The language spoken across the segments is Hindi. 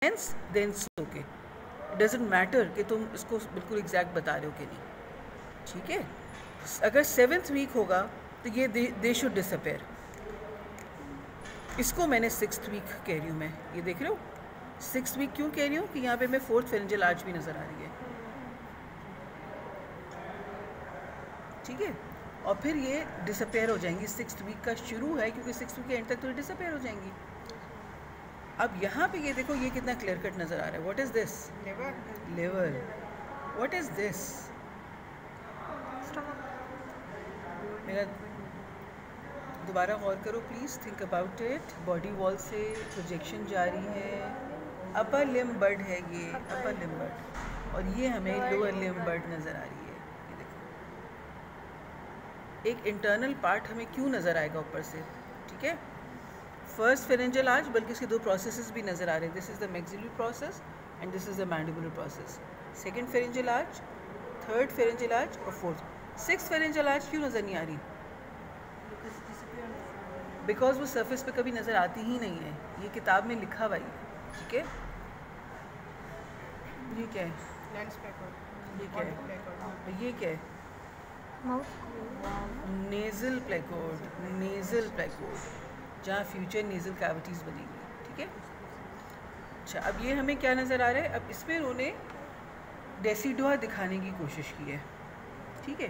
Sense then okay, it doesn't matter कि तुम इसको बिल्कुल एग्जैक्ट बता रहे हो कि नहीं, ठीक है। अगर 7th वीक होगा तो ये दे शुड डिसअपेयर। इसको मैंने 6th वीक कह रही हूँ मैं, ये देख रहे हो 6th वीक क्यों कह रही हूँ कि यहाँ पे मैं 4th फेरेंजियल आर्च भी नज़र आ रही है, ठीक है। और फिर ये डिसअपेयर हो जाएंगी, 6th वीक का शुरू है क्योंकि 6th वीक के एंड तक तो डिसअपेयर हो जाएंगी। अब यहाँ पे ये देखो, ये कितना क्लियर कट नज़र आ रहा है। What is this? Liver. What is this? मेरा दोबारा गौर करो please, think about it. Body wall से प्रोजेक्शन जारी है, अपर लिम्ब बर्ड है ये, अपर लिम्ब बर्ड, और ये हमें लोअर लिम्ब बर्ड नज़र आ रही है। ये देखो, एक इंटरनल पार्ट हमें क्यों नज़र आएगा ऊपर से, ठीक है। फर्स्ट फेरेंजियल आर्च, बल्कि इसके दो प्रोसेसेस भी नज़र आ रहे हैं। This is the maxillary process and this is the mandibular process. Second pharyngeal arch, third pharyngeal arch और फोर्थ। 6th फेरेंजियल आर्च क्यों नज़र नहीं आ रही? बिकॉज वो सरफेस पे कभी नज़र आती ही नहीं है, ये किताब में लिखा हुआ है, ठीक है। ये क्या है? ये क्या है? ये क्या है? नेज़ल प्लेकोड, नेज़ल प्लेकोड, जहाँ फ्यूचर नेज़ल कैविटीज़ बनेंगी, ठीक है। अच्छा, अब ये हमें क्या नज़र आ रहा है? अब इसमें उन्होंने डेसिडुआ दिखाने की कोशिश की है, ठीक है।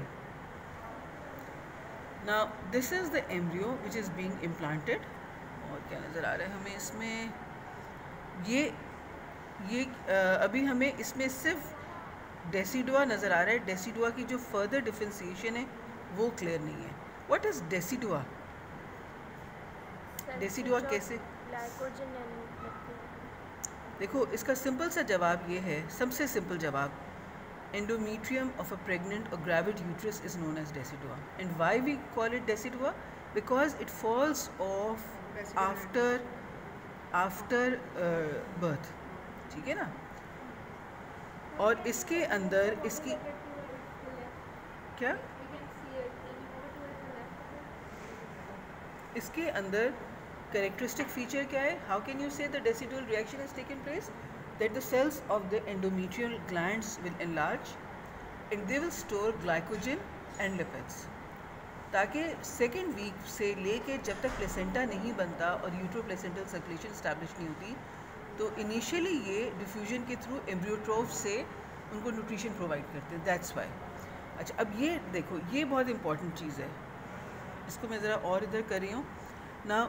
Now this is the embryo which is being implanted. और क्या नज़र आ रहा है हमें इसमें? ये अभी हमें इसमें सिर्फ डेसिडुआ नज़र आ रहा है। डेसिडुआ की जो फर्दर डिफ्रेंसिएशन है वो क्लियर नहीं है। What is decidua? डेसिडुआ कैसे? देखो, इसका सिंपल सा जवाब ये है, सबसे सिंपल जवाब, endometrium of a pregnant or gravid uterus is known as decidua. And why we call it decidua? Because it falls off after birth, ठीक है ना। और इसके अंदर इसकी क्या, इसके अंदर कैरेक्टरिस्टिक फीचर क्या है? How can you say the decidual reaction has taken place? That the cells of the endometrial glands will enlarge and they will store glycogen and lipids, ताकि सेकेंड वीक से लेके जब तक प्लेसेंटा नहीं बनता और यूट्रोप्लेसेंटल सर्कुलेशन इस्टेब्लिश नहीं होती, तो इनिशियली ये डिफ्यूजन के थ्रू एम्ब्रियोट्रोफ से उनको न्यूट्रिशन प्रोवाइड करते हैं, दैट्स वाई। अच्छा, अब ये देखो, ये बहुत इंपॉर्टेंट चीज़ है, इसको मैं ज़रा और इधर कर रही हूँ ना।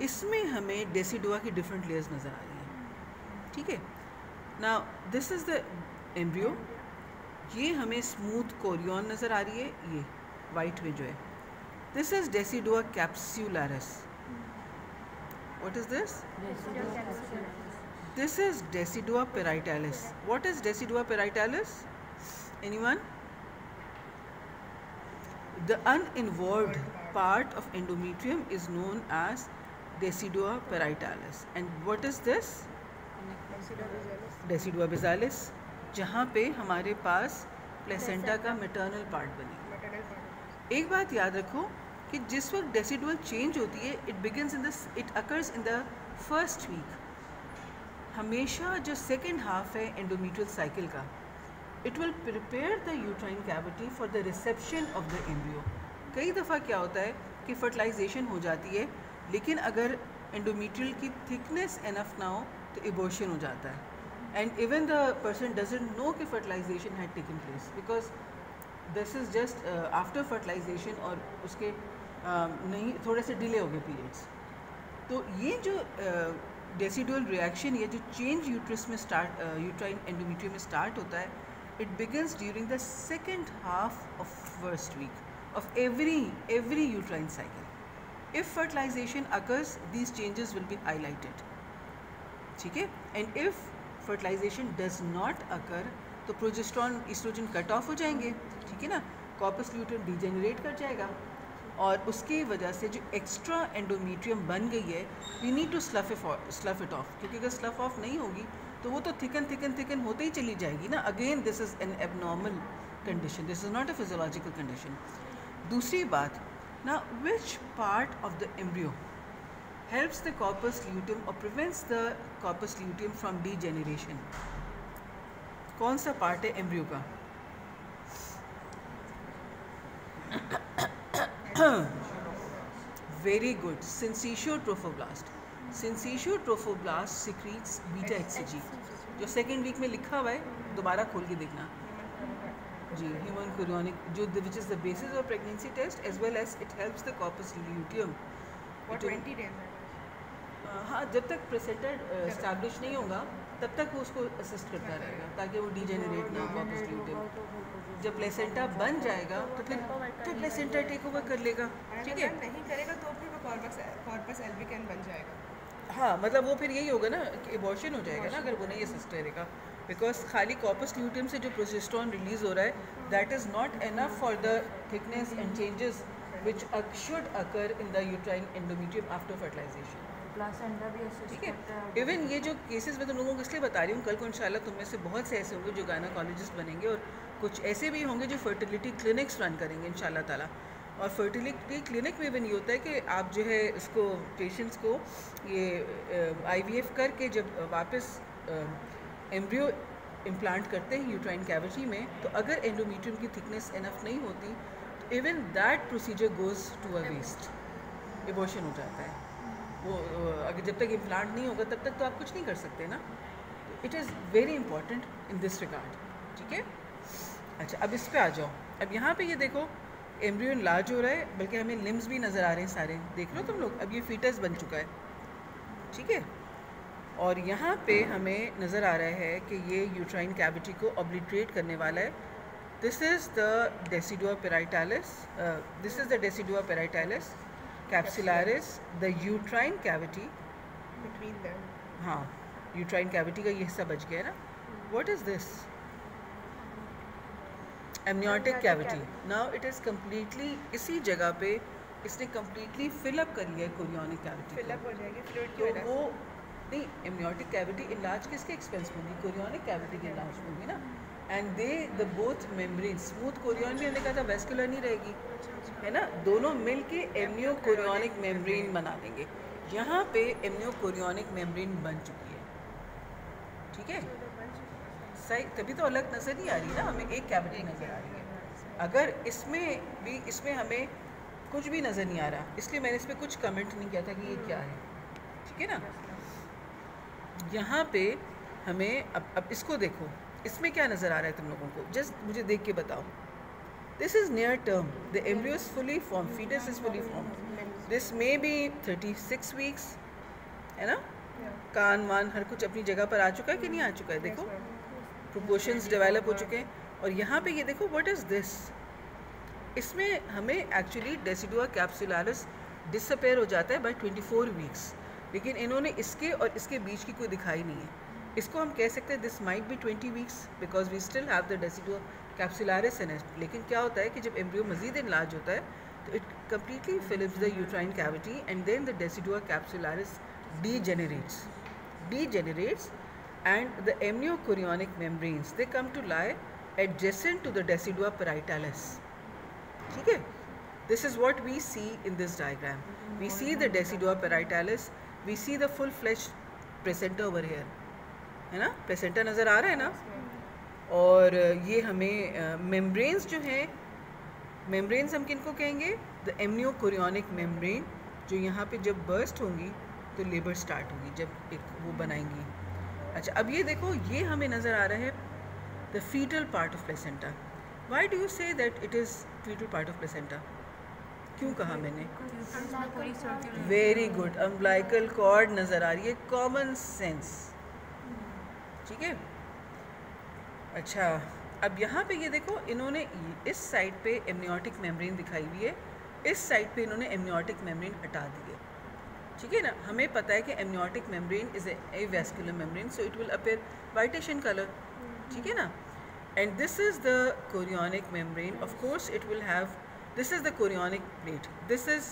इसमें हमें डेसिडुआ की डिफरेंट लेयर्स नज़र आ रही हैं, ठीक है। Now this is the embryo, ये हमें स्मूथ कोरियन नज़र आ रही है, ये वाइट में जो है। This is Decidua capsularis. What is this? This is Decidua parietalis. What is Decidua parietalis? Anyone? The uninvolved part of endometrium is known as Decidua parietalis. And what is this? Decidua बेसालिस, जहाँ पे हमारे पास प्लेसेंटा का मैटरनल पार्ट बनेगा। एक बात याद रखो कि जिस वक्त डेसिडुअल चेंज होती है, it occurs in the first week. हमेशा जो सेकेंड हाफ है एंडोमेट्रियल साइकिल का, it will prepare the uterine cavity for the reception of the embryo. कई दफ़ा क्या होता है कि फर्टिलाइजेशन हो जाती है, लेकिन अगर एंडोमेट्रियल की थिकनेस एनफ ना हो तो एबॉर्शन हो जाता है, and even the person doesn't know कि fertilization had taken place, because this is just after fertilization, और उसके नहीं थोड़े से डिले हो गए पीरियड्स। तो ये जो डेसिडुअल रिएक्शन, ये जो चेंज यूट्रस में यूट्राइन एंडोमेट्रियम में स्टार्ट होता है, it begins during the second half of first week of every uterine cycle. If fertilisation occurs, these changes will be highlighted, ठीक है। And if fertilisation does not occur, तो प्रोजेस्टेरॉन एस्ट्रोजन कट ऑफ हो जाएंगे, ठीक है ना। कॉर्पस ल्यूटेम डिजेनरेट कर जाएगा, और उसकी वजह से जो एक्स्ट्रा एंडोमेट्रियम बन गई है, we need to slough it off, क्योंकि अगर स्लफ ऑफ नहीं होगी तो वो तो थिकन होते ही चली जाएगी ना। Again this is an abnormal condition, this is not a physiological condition. दूसरी बात ना, which part of the embryo helps the corpus luteum or prevents the corpus luteum from degeneration. कौन सा पार्ट है एम्ब्रियो का? Very good. Syncytial trophoblast. Syncytial trophoblast secretes beta hCG. जो सेकेंड वीक में लिखा हुआ है, दोबारा खोल के देखना जी. ह्यूमन कोरियोनिक जो which is the basis of pregnancy test as well as it helps the corpus luteum. 20 days. हाँ, जब तक प्लेसेंटा एस्टैब्लिश नहीं होगा तब तक वो उसको असिस्ट करता रहेगा ताकि वो डीजेनरेट ना हो कॉर्पस ल्यूटियम. जब प्लेसेंटा बन जाएगा तो फिर प्लेसेंटा टेक ओवर कर लेगा. ठीक है, नहीं करेगा तो फिर वो कॉर्पस एल्बिकन बन जाएगा. हाँ, मतलब वो फिर यही होगा ना कि एबॉर्शन हो जाएगा ना अगर वो नहीं असिस्ट करेगा. बिकॉज खाली कॉर्पस ल्यूटियम से जो प्रोजेस्टेरोन रिलीज हो रहा है that is not enough for the thickness and changes which should occur in the uterine endometrium after fertilization. Placenta भी असिस्ट ठीक है. करता है. इवन ये जो केसेस मैं तुम लोगों को इसलिए बता रही हूँ, कल को इंशाल्लाह तुम में से बहुत से ऐसे होंगे जो गायनेकोलॉजिस्ट बनेंगे और कुछ ऐसे भी होंगे जो फर्टिलिटी क्लिनिक्स रन करेंगे इंशाल्लाह ताला. और फर्टिलिटी क्लिनिक में इवन ये होता है कि आप जो है उसको पेशेंट्स को ये IVF करके जब वापस एम्ब्रियो इम्प्लांट करते हैं यूट्राइन कैविटी में, तो अगर एंडोमेट्रियम की थिकनेस इनफ नहीं होती तो even that procedure goes to a waste. Abortion हो जाता है वो. अगर जब तक इम्प्लांट नहीं होगा तब तक तो आप कुछ नहीं कर सकते ना. It is very important in this regard. ठीक है. अच्छा, अब इस पे आ जाओ. अब यहाँ पे ये देखो एम्ब्रियो लार्ज हो रहा है, बल्कि हमें लिम्स भी नज़र आ रहे हैं सारे. देख लो तुम लोग, अब ये फीटस बन चुका है. ठीक है. और यहाँ पे हमें नज़र आ रहा है कि ये यूट्राइन कैविटी को ऑब्लिटरेट करने वाला है. This is the decidua parietalis. This is the decidua parietalis capsularis, the uterine cavity between them. हाँ, यूट्राइन कैविटी का ये हिस्सा बच गया है ना. What is this? Amniotic cavity. Now it is completely इसी जगह पे इसने कम्प्लीटली फिलअप कर लिया है कोरियोनिक कैविटी. फिलअप हो जाएगी फ्लूइड की तो वजह वो से. नहीं, एमनियोटिक कैविटी इनलार्ज किसके एक्सपेंस में होगी? कोरियोनिक कैविटी के इनलार्ज में होगी ना. And they the both membrane smooth Korean भी हमने कहा था वेस्कुलर नहीं रहेगी, है ना. दोनों मिल के एमनियो कोरियोनिक मेम्ब्रेन बना देंगे. यहाँ पे एमनियो कोरियोनिक मेम्ब्रेन बन चुकी है. ठीक है, सही. तभी तो अलग नज़र नहीं आ रही ना, हमें एक कैविटी नज़र आ रही है. अगर इसमें हमें कुछ भी नज़र नहीं आ रहा, इसलिए मैंने इस पर कुछ कमेंट नहीं किया था कि ये क्या है. ठीक है ना. यहाँ पे हमें अब इसको देखो, इसमें क्या नज़र आ रहा है तुम लोगों को? जस्ट मुझे देख के बताओ. This is near term. The embryo is fully form, foetus is fully form. This may be 36 weeks, है ना. कान वान हर कुछ अपनी जगह पर आ चुका है कि नहीं आ चुका है? देखो प्रोपोर्शंस डेवलप हो चुके हैं. और यहाँ पे ये देखो व्हाट इज़ दिस. इसमें हमें एक्चुअली डेसिडुआ कैप्सुलारिस डिसअपेयर हो जाता है बाय 24 वीक्स, लेकिन इन्होंने इसके और इसके बीच की कोई दिखाई नहीं है. इसको हम कह सकते हैं this might be 20 weeks because we still have the decidua capsularis in it. लेकिन क्या होता है कि जब एम्ब्रियो मजीद इनलार्ज होता है तो it completely fills the uterine cavity and then the decidua capsularis degenerates and the amniochorionic membranes they come to lie adjacent to the decidua parietalis. ठीक है. This is what we see in this diagram. We see the decidua parietalis, we see the full-fledged placenta over here, है ना. placenta नज़र आ रहा है ना. और ये हमें membranes जो हैं, membranes हम किनको कहेंगे? the amniochorionic membrane, जो यहाँ पे जब burst होंगी तो लेबर स्टार्ट होगी, जब एक वो बनाएंगी. अच्छा, अब ये देखो, ये हमें नज़र आ रहा है the foetal part of placenta. Why do you say that it is foetal part of placenta? क्यों कहा मैंने? Very good. अम्बिलिकल कॉर्ड नज़र आ रही है. Common sense. ठीक है. अच्छा, अब यहाँ पे ये देखो, इन्होंने इस साइड पे एमनियोटिक मेम्ब्रेन दिखाई हुई है, इस साइड पे इन्होंने एमनियोटिक मेम्ब्रेन हटा दी है. ठीक है ना. हमें पता है कि amniotic membrane is a vascular membrane, so it will appear whitish in colour. ठीक है ना. And this is the chorionic membrane. Of course it will have, this is the chorionic plate, this is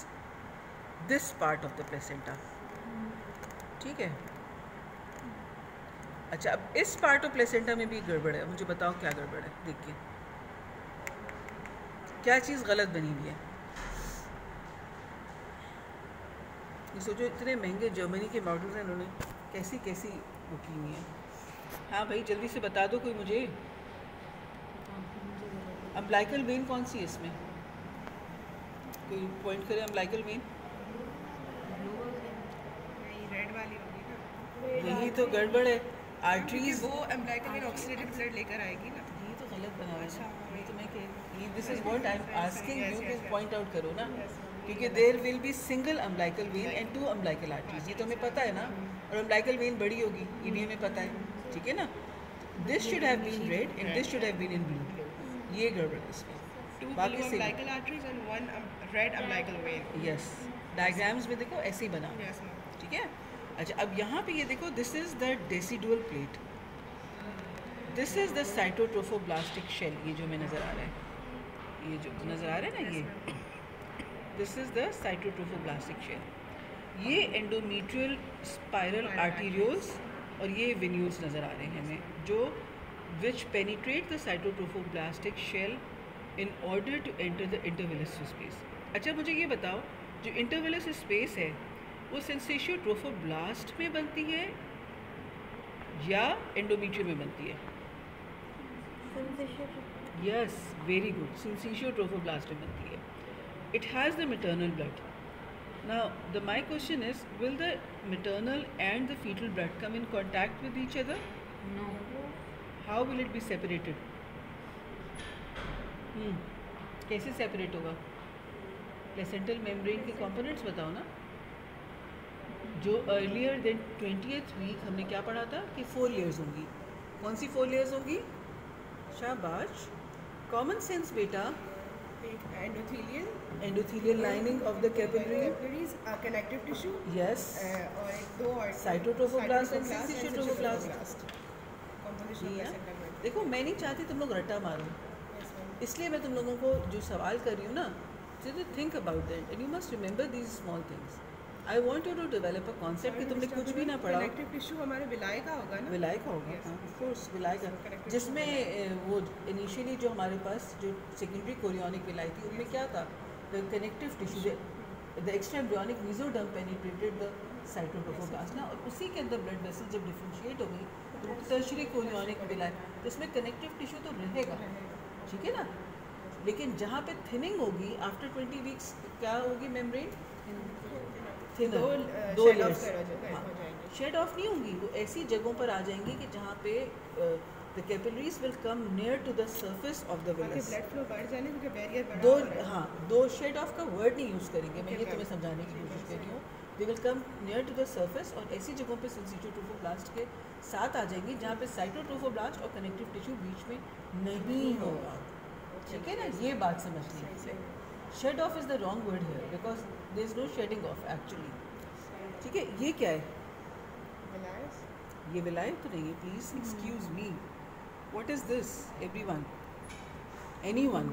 this part of the placenta. ठीक है. अच्छा, अब इस पार्ट ऑफ प्लेसेंटा में भी गड़बड़ है. मुझे बताओ क्या गड़बड़ है? देखिए क्या चीज़ गलत बनी हुई है. ये सोचो इतने महंगे जर्मनी के मॉडल्स हैं, इन्होंने कैसी कैसी वो की हुई हैं। हाँ भाई जल्दी से बता दो कोई मुझे, अम्ब्लाइकल वेन कौन सी है इसमें, कोई पॉइंट करे अम्ब्लाइकल वेन। नहीं रेड वाली होगी ना, यही तो गड़बड़ है, क्योंकि आर्टरीज। वो एम्ब्लाइकल वेन ऑक्सीडेटेड ब्लड लेकर आएगी ना। ये तो गलत बना हुआ अच्छा, है, ये तो मैं कह रही, this is Yes, what I am yes, asking yes, you yes, कि yes. पॉइंट आउट करो ना, Yes. क्योंकि there will be single umbilical vein and 2 umbilical arteries, ये तो हमें पता है ना, और अम्ब्लाइकल वेन बड़ी होगी ये भी हमें पता है, ठीक है ना। This should have been red and this should have been in blue, ये गड़बड़ है इसमें। Two बाकी blue से umbilical arteries and one red umbilical vein. Yes, diagrams में देखो ऐसे ही बना, Yes, ma'am. ठीक है। अच्छा अब यहाँ पे ये देखो, this is the decidual plate, this is the cytotrophoblastic shell, ये जो हमें नज़र आ रहा है, ये जो नज़र आ रहा है ना, ये this is the cytotrophoblastic shell, ये एंडोमीट्रियल स्पाइरल आर्टीरियोल्स और ये वेन्यूल्स नज़र आ रहे हैं हमें, जो which penetrate the cytotrophoblastic shell in order to enter the intervillous space. अच्छा मुझे ये बताओ, जो इंटरविलस स्पेस है वो सिंसेशियो ट्रोफोब्लास्ट में बनती है या एंडोमीट्रियम में बनती है? Yes, very good, syncytiotrophoblast में बनती है। It has the maternal blood. Now the my question is, will the maternal and the foetal blood come in contact with each other? No. How will it be separated? कैसे सेपरेट होगा? प्लेसेंटल मेम्ब्रेन के कंपोनेंट्स बताओ ना। जो अर्लियर देन 20th वीक हमने क्या पढ़ा था कि 4 लेयर्स होंगी, कौन सी 4 लेयर्स होंगी? शाबाश, कॉमन सेंस बेटा। एक endothelial lining of the capillary, capillaries, connective tissue, yes, और एक दो और cytotrophoblast and syncytiotrophoblast. Composition of Yeah. Placenta gland. देखो मैं नहीं चाहती तुम लोग रट्टा मारो, Yes, ma'am. इसलिए मैं तुम लोगों को जो सवाल कर रही हूँ ना, so to think about that and you must remember these small things. I want you to develop a concept कि तुमने कुछ भी ना पढ़ा। कनेक्टिव टिश्यू हमारे विलाय का होगा ना। विलाय का होगा, Yes. हाँ ऑफ कोर्स विलाय का, Connective जिसमें वो इनिशियली जो हमारे पास जो सेकेंडरी कोरियोनिक विलाय थी उनमें क्या था? The connective tissue, the extra embryonic mesoderm penetrated the cytotrophoblast ना, और उसी के अंदर ब्लड वेसल जब डिफरेंशिएट हो गई तो टर्शियरी कोरियोनिक विलाय, तो उसमें कनेक्टिव टिश्यू तो रहेगा, ठीक है ना। लेकिन जहाँ पे थिनिंग होगी आफ्टर 20 वीक्स क्या होगी? मेम्ब्रेन थिनर, दो shed off लेयर्स, हो जाएंगे। शेड ऑफ नहीं होंगी, वो ऐसी जगहों पर आ जाएंगी कि जहाँ पे the capillaries will come near to the surface of the ताकि विलस। ब्लड फ्लो बढ़ जाने, क्योंकि बैरियर बढ़ा दो, हो रहा है। हाँ, दो शेड ऑफ का वर्ड नहीं यूज़ करेंगे, मैं ये Okay, तुम्हें ma'am. समझाने की कोशिश कर रही हूँ। They will come near to the surface, और ऐसी जगहों पे सिंसेशियो ट्रोफोब्लास्ट के साथ आ जाएंगी जहाँ पे साइटोट्रोफोब्लास्ट और कनेक्टिव टिश्यू बीच में नहीं होगा, ठीक है ना। ये बात समझनी है। Shed off is the wrong word है because there is no shedding off actually, ठीक है। ये क्या है? विलायस, ये विलाय तो नहीं है, please excuse me, what is this everyone, anyone?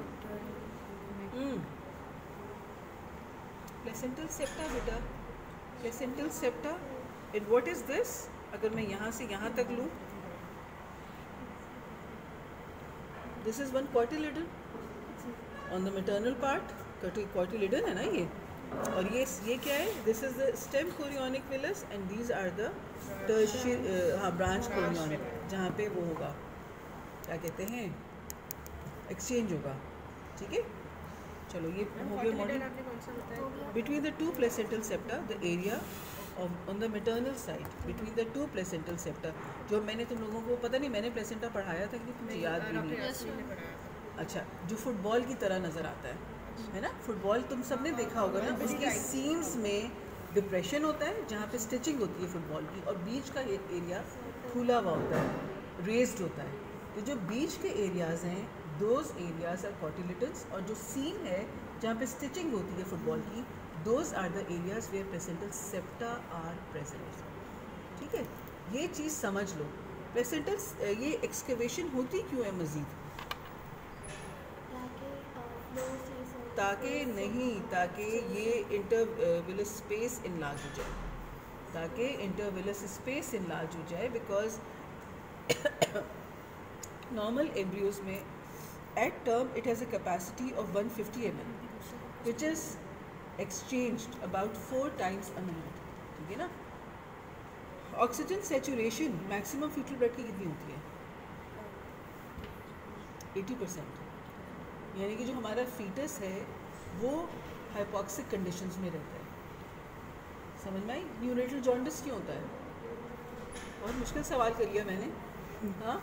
Placental septa बेटा, placental septa, and what is this? अगर मैं यहाँ से यहाँ तक लूँ, this is one cotyledon on the maternal part, cotyledon है ना ये, और ये क्या है? This is the stem chorionic villus and these are the हाँ ब्रांच कोरियोनिक, जहाँ पे वो होगा, क्या कहते हैं, एक्सचेंज होगा, ठीक है। चलो ये हो गया मॉडल। आपने कौन सा बताया? Between the two placental septa, the area of on the maternal side, between the two placental septa, जो मैंने तुम लोगों को, पता नहीं मैंने प्लेसेंटा पढ़ाया था कि मुझे याद भी नहीं। डॉक्टर यासीन ने पढ़ाया था। अच्छा, जो फुटबॉल की तरह नज़र आता है ना, फुटबॉल तुम सबने देखा होगा ना, उसकी सीम्स में डिप्रेशन होता है जहाँ पे स्टिचिंग होती है फुटबॉल की, और बीच का एरिया खुला हुआ होता है, रेज्ड होता है। तो जो बीच के एरियाज़ हैं, दोज एरियाज आर कॉटिलिडन्स, और जो सीम है जहाँ पे स्टिचिंग होती है फुटबॉल की, those are the areas where placental septa are present, ठीक है। ये चीज़ समझ लो। प्लेसेंटल ये एक्सकवेशन होती क्यों है मज़ीद? ताकि नहीं, ताकि ये इंटरविलस स्पेस इनलार्ज हो जाए, ताकि इंटरविलस स्पेस इनलार्ज हो जाए, बिकॉज नॉर्मल एम्ब्रियोज में at term it has a capacity of 150 ml, which is exchanged about 4 times a minute. ठीक है ना? Oxygen saturation maximum foetal blood की कितनी होती है? 80%. यानी कि जो हमारा फीटस है वो हाइपोक्सिक कंडीशंस में रहता है. समझ में आई? न्यूनेटल जॉन्डिस क्यों होता है? बहुत मुश्किल सवाल कर लिया मैंने. हाँ,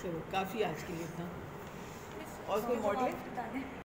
चलो काफ़ी आज के लिए इतना. और कोई मॉडल है?